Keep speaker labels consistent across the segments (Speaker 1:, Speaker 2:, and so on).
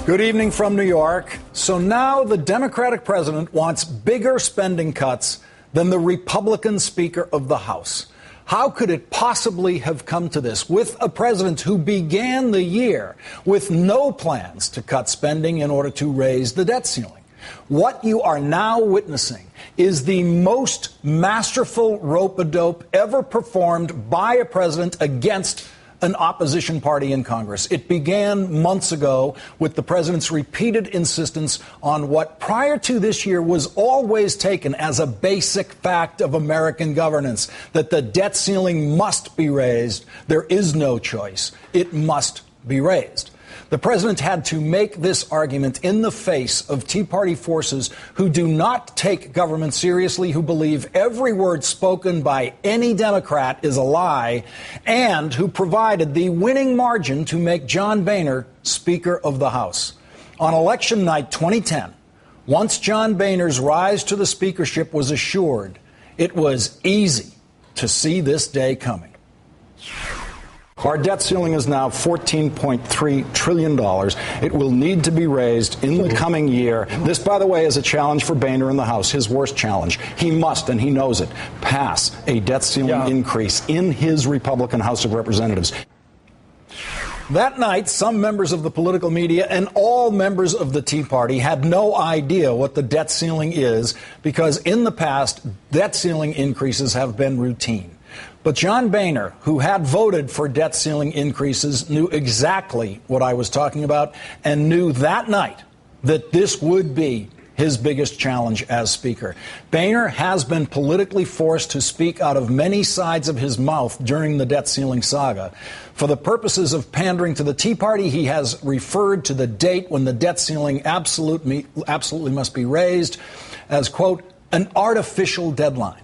Speaker 1: Good evening from New York. So now the Democratic president wants bigger spending cuts than the Republican Speaker of the House. How could it possibly have come to this with a president who began the year with no plans to cut spending in order to raise the debt ceiling? What you are now witnessing is the most masterful rope-a-dope ever performed by a president against an opposition party in Congress. It began months ago with the president's repeated insistence on what prior to this year was always taken as a basic fact of American governance, that the debt ceiling must be raised. There is no choice. It must be raised. The president had to make this argument in the face of Tea Party forces who do not take government seriously, who believe every word spoken by any Democrat is a lie, and who provided the winning margin to make John Boehner Speaker of the House. On election night 2010, once John Boehner's rise to the speakership was assured, it was easy to see this day coming. Our debt ceiling is now $14.3 trillion. It will need to be raised in the coming year. This, by the way, is a challenge for Boehner in the House, his worst challenge. He must, and he knows it, pass a debt ceiling increase in his Republican House of Representatives. That night, some members of the political media and all members of the Tea Party had no idea what the debt ceiling is because in the past, debt ceiling increases have been routine. But John Boehner, who had voted for debt ceiling increases, knew exactly what I was talking about and knew that night that this would be his biggest challenge as Speaker. Boehner has been politically forced to speak out of many sides of his mouth during the debt ceiling saga. For the purposes of pandering to the Tea Party, he has referred to the date when the debt ceiling absolutely must be raised as, quote, an artificial deadline,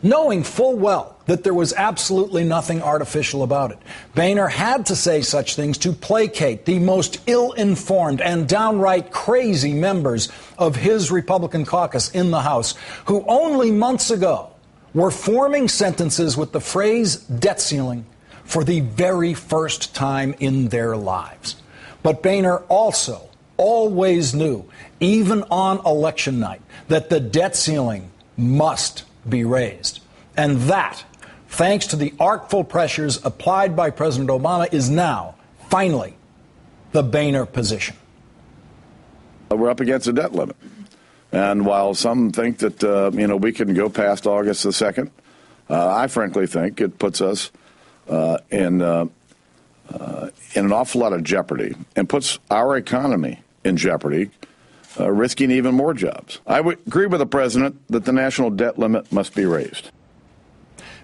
Speaker 1: knowing full well that there was absolutely nothing artificial about it. Boehner had to say such things to placate the most ill-informed and downright crazy members of his Republican caucus in the House, who only months ago were forming sentences with the phrase debt ceiling for the very first time in their lives. But Boehner also always knew, even on election night, that the debt ceiling must be raised. And that, thanks to the artful pressures applied by President Obama, is now, finally, the Boehner position.
Speaker 2: We're up against a debt limit. And while some think that, we can go past August the 2nd, I frankly think it puts us in an awful lot of jeopardy and puts our economy in jeopardy, risking even more jobs. I would agree with the president that the national debt limit must be raised.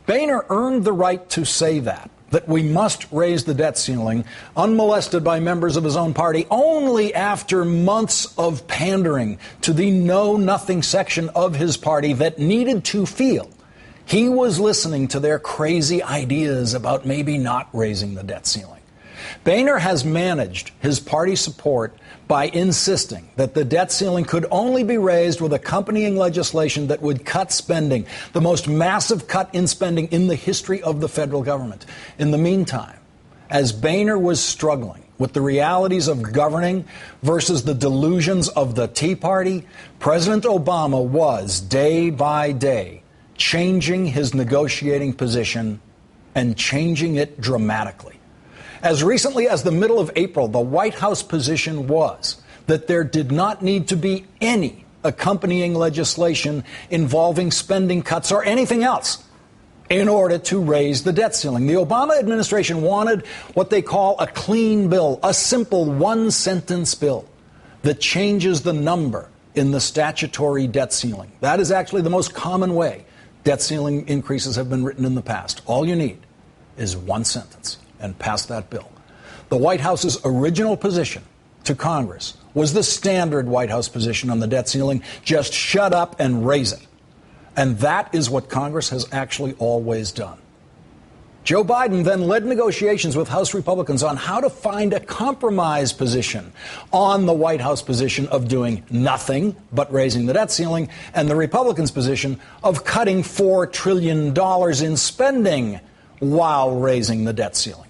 Speaker 1: Boehner earned the right to say that we must raise the debt ceiling, unmolested by members of his own party, only after months of pandering to the know-nothing section of his party that needed to feel he was listening to their crazy ideas about maybe not raising the debt ceiling. Boehner has managed his party support by insisting that the debt ceiling could only be raised with accompanying legislation that would cut spending, the most massive cut in spending in the history of the federal government. In the meantime, as Boehner was struggling with the realities of governing versus the delusions of the Tea Party, President Obama was, day by day, changing his negotiating position and changing it dramatically. As recently as the middle of April, the White House position was that there did not need to be any accompanying legislation involving spending cuts or anything else in order to raise the debt ceiling. The Obama administration wanted what they call a clean bill, a simple one-sentence bill that changes the number in the statutory debt ceiling. That is actually the most common way debt ceiling increases have been written in the past. All you need is one sentence and pass that bill. The White House's original position to Congress was the standard White House position on the debt ceiling: just shut up and raise it. And that is what Congress has actually always done. Joe Biden then led negotiations with House Republicans on how to find a compromise position on the White House position of doing nothing but raising the debt ceiling, and the Republicans' position of cutting $4 trillion in spending while raising the debt ceiling.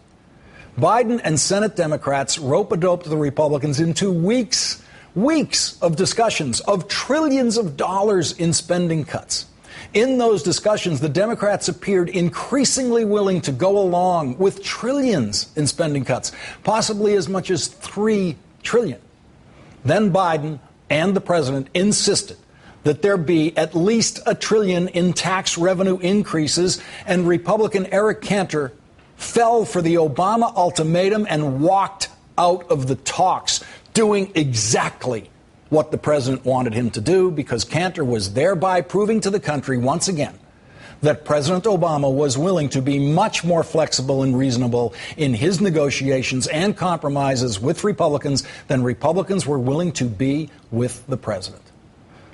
Speaker 1: Biden and Senate Democrats rope-a-dope the Republicans into weeks of discussions of trillions of dollars in spending cuts. In those discussions, the Democrats appeared increasingly willing to go along with trillions in spending cuts, possibly as much as $3 trillion. Then Biden and the president insisted that there be at least $1 trillion in tax revenue increases, and Republican Eric Cantor fell for the Obama ultimatum and walked out of the talks, doing exactly what the president wanted him to do, because Cantor was thereby proving to the country once again that President Obama was willing to be much more flexible and reasonable in his negotiations and compromises with Republicans than Republicans were willing to be with the president.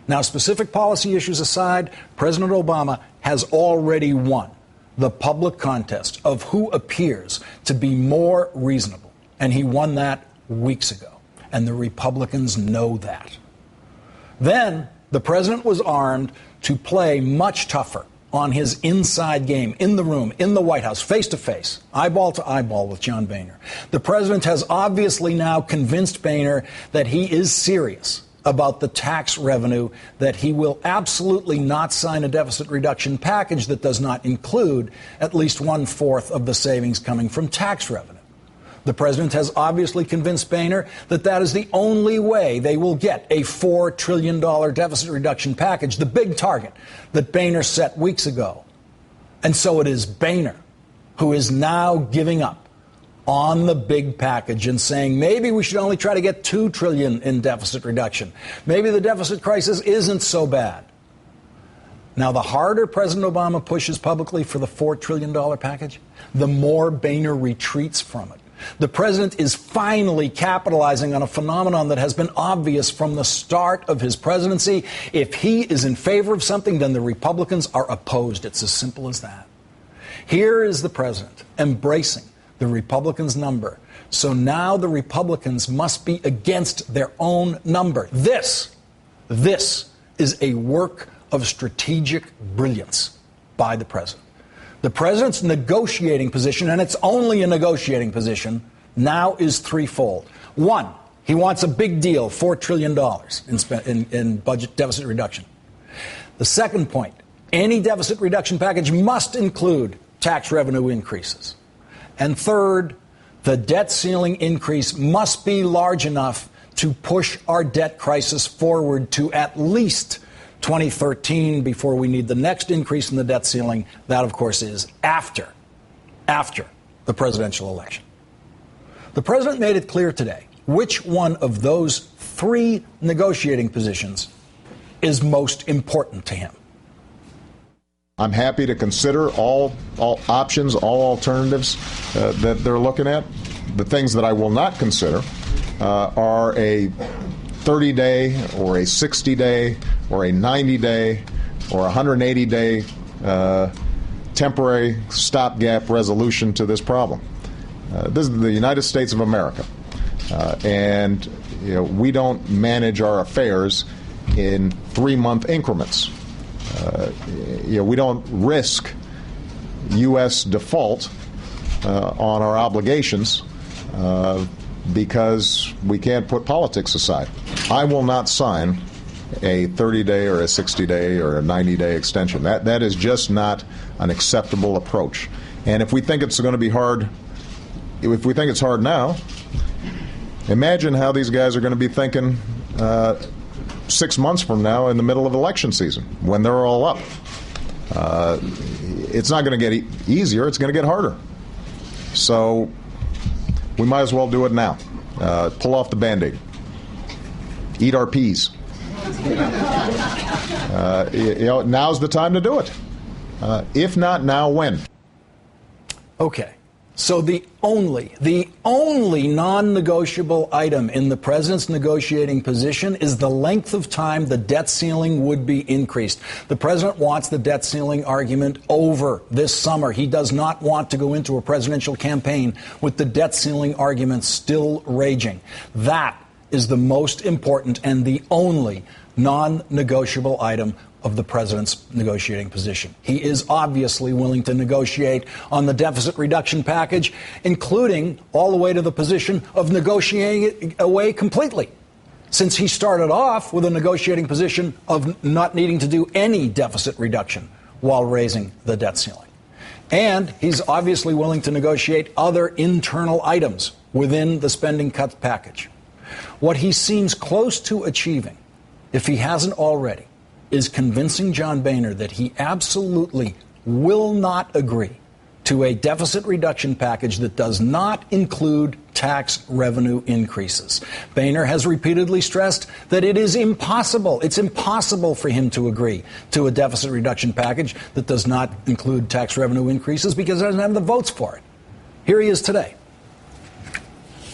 Speaker 1: Now, specific policy issues aside, President Obama has already won the public contest of who appears to be more reasonable, and he won that weeks ago. And the Republicans know that. Then the president was armed to play much tougher on his inside game, in the room, in the White House, face to face, eyeball to eyeball with John Boehner. The president has obviously now convinced Boehner that he is serious about the tax revenue, that he will absolutely not sign a deficit reduction package that does not include at least 1/4 of the savings coming from tax revenue. The president has obviously convinced Boehner that that is the only way they will get a $4 trillion deficit reduction package, the big target that Boehner set weeks ago. And so it is Boehner who is now giving up on the big package and saying maybe we should only try to get $2 trillion in deficit reduction. Maybe the deficit crisis isn't so bad. Now, the harder President Obama pushes publicly for the $4 trillion package, the more Boehner retreats from it. The president is finally capitalizing on a phenomenon that has been obvious from the start of his presidency. If he is in favor of something, then the Republicans are opposed. It's as simple as that. Here is the president embracing the Republicans' number. So now the Republicans must be against their own number. This is a work of strategic brilliance by the president. The president's negotiating position, and it's only a negotiating position, now is threefold. One, he wants a big deal, $4 trillion in budget deficit reduction. The second point, any deficit reduction package must include tax revenue increases. And third, the debt ceiling increase must be large enough to push our debt crisis forward to at least 2013 before we need the next increase in the debt ceiling. That, of course, is after the presidential election. The president made it clear today which one of those three negotiating positions is most important to him.
Speaker 3: I'm happy to consider all options, all alternatives that they're looking at. The things that I will not consider are a 30-day or a 60-day or a 90-day or 180-day temporary stopgap resolution to this problem. This is the United States of America, and we don't manage our affairs in 3-month increments. We don't risk U.S. default on our obligations because we can't put politics aside. I will not sign a 30-day or a 60-day or a 90-day extension. That is just not an acceptable approach. And if we think it's going to be hard, if we think it's hard now, imagine how these guys are going to be thinking 6 months from now in the middle of election season when they're all up. It's not going to get easier. It's going to get harder. So we might as well do it now. Pull off the Band-Aid. Eat our peas. Now's the time to do it. If not now, when?
Speaker 1: Okay. So the only non-negotiable item in the president's negotiating position is the length of time the debt ceiling would be increased. The president wants the debt ceiling argument over this summer. He does not want to go into a presidential campaign with the debt ceiling argument still raging. That is the most important and the only non-negotiable item of the president's negotiating position. He is obviously willing to negotiate on the deficit reduction package, including all the way to the position of negotiating it away completely, since he started off with a negotiating position of not needing to do any deficit reduction while raising the debt ceiling. And he's obviously willing to negotiate other internal items within the spending cut package. What he seems close to achieving, if he hasn't already, is convincing John Boehner that he absolutely will not agree to a deficit reduction package that does not include tax revenue increases. Boehner has repeatedly stressed that it is impossible. It's impossible for him to agree to a deficit reduction package that does not include tax revenue increases because he doesn't have the votes for it. Here he is today.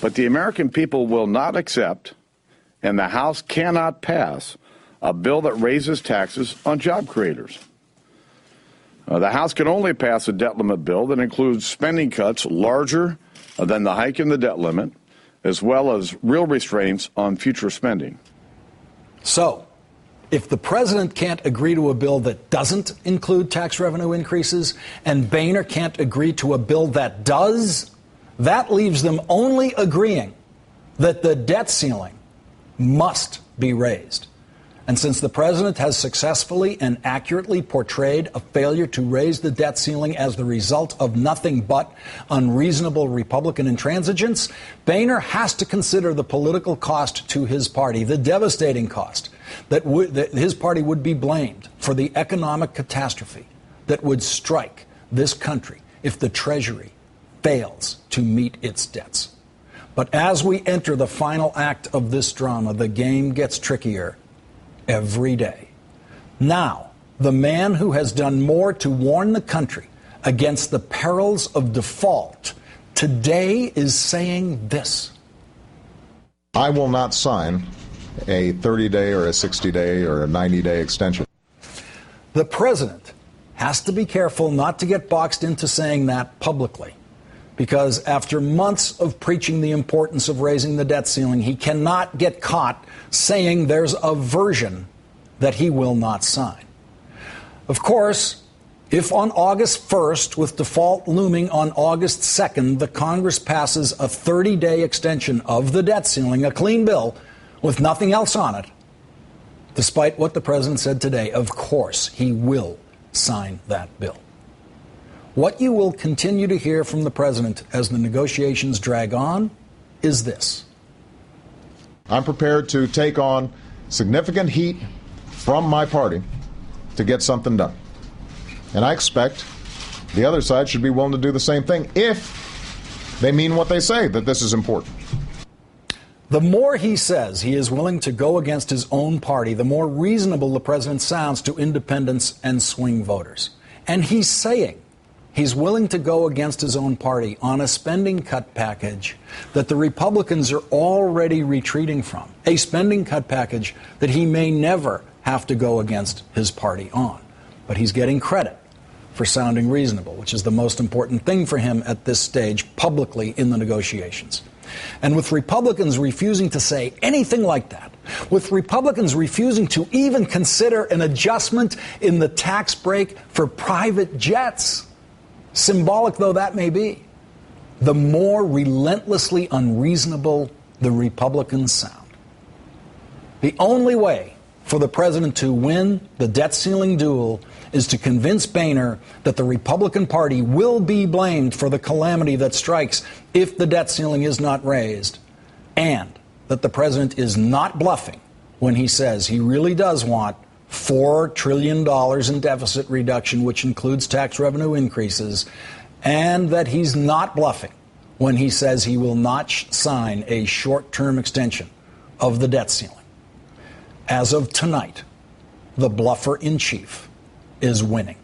Speaker 2: But the American people will not accept, and the House cannot pass, a bill that raises taxes on job creators. The House can only pass a debt limit bill that includes spending cuts larger than the hike in the debt limit, as well as real restraints on future spending.
Speaker 1: So, if the president can't agree to a bill that doesn't include tax revenue increases, and Boehner can't agree to a bill that does, that leaves them only agreeing that the debt ceiling must be raised. And since the president has successfully and accurately portrayed a failure to raise the debt ceiling as the result of nothing but unreasonable Republican intransigence, Boehner has to consider the political cost to his party, the devastating cost that his party would be blamed for the economic catastrophe that would strike this country if the Treasury fails to meet its debts. But as we enter the final act of this drama, the game gets trickier every day. Now, the man who has done more to warn the country against the perils of default today is saying this.
Speaker 3: I will not sign a 30-day or a 60-day or a 90-day extension.
Speaker 1: The president has to be careful not to get boxed into saying that publicly, because after months of preaching the importance of raising the debt ceiling, he cannot get caught saying there's a version that he will not sign. Of course, if on August 1st, with default looming on August 2nd, the Congress passes a 30-day extension of the debt ceiling, a clean bill with nothing else on it, despite what the president said today, of course he will sign that bill. What you will continue to hear from the president as the negotiations drag on is this.
Speaker 3: I'm prepared to take on significant heat from my party to get something done. And I expect the other side should be willing to do the same thing if they mean what they say, that this is important.
Speaker 1: The more he says he is willing to go against his own party, the more reasonable the president sounds to independents and swing voters. And he's saying he's willing to go against his own party on a spending cut package that the Republicans are already retreating from, a spending cut package that he may never have to go against his party on. But he's getting credit for sounding reasonable, which is the most important thing for him at this stage publicly in the negotiations. And with Republicans refusing to say anything like that, with Republicans refusing to even consider an adjustment in the tax break for private jets, symbolic though that may be, the more relentlessly unreasonable the Republicans sound. The only way for the president to win the debt ceiling duel is to convince Boehner that the Republican Party will be blamed for the calamity that strikes if the debt ceiling is not raised, and that the president is not bluffing when he says he really does want $4 trillion in deficit reduction, which includes tax revenue increases, and that he's not bluffing when he says he will not sign a short-term extension of the debt ceiling. As of tonight, the bluffer in chief is winning.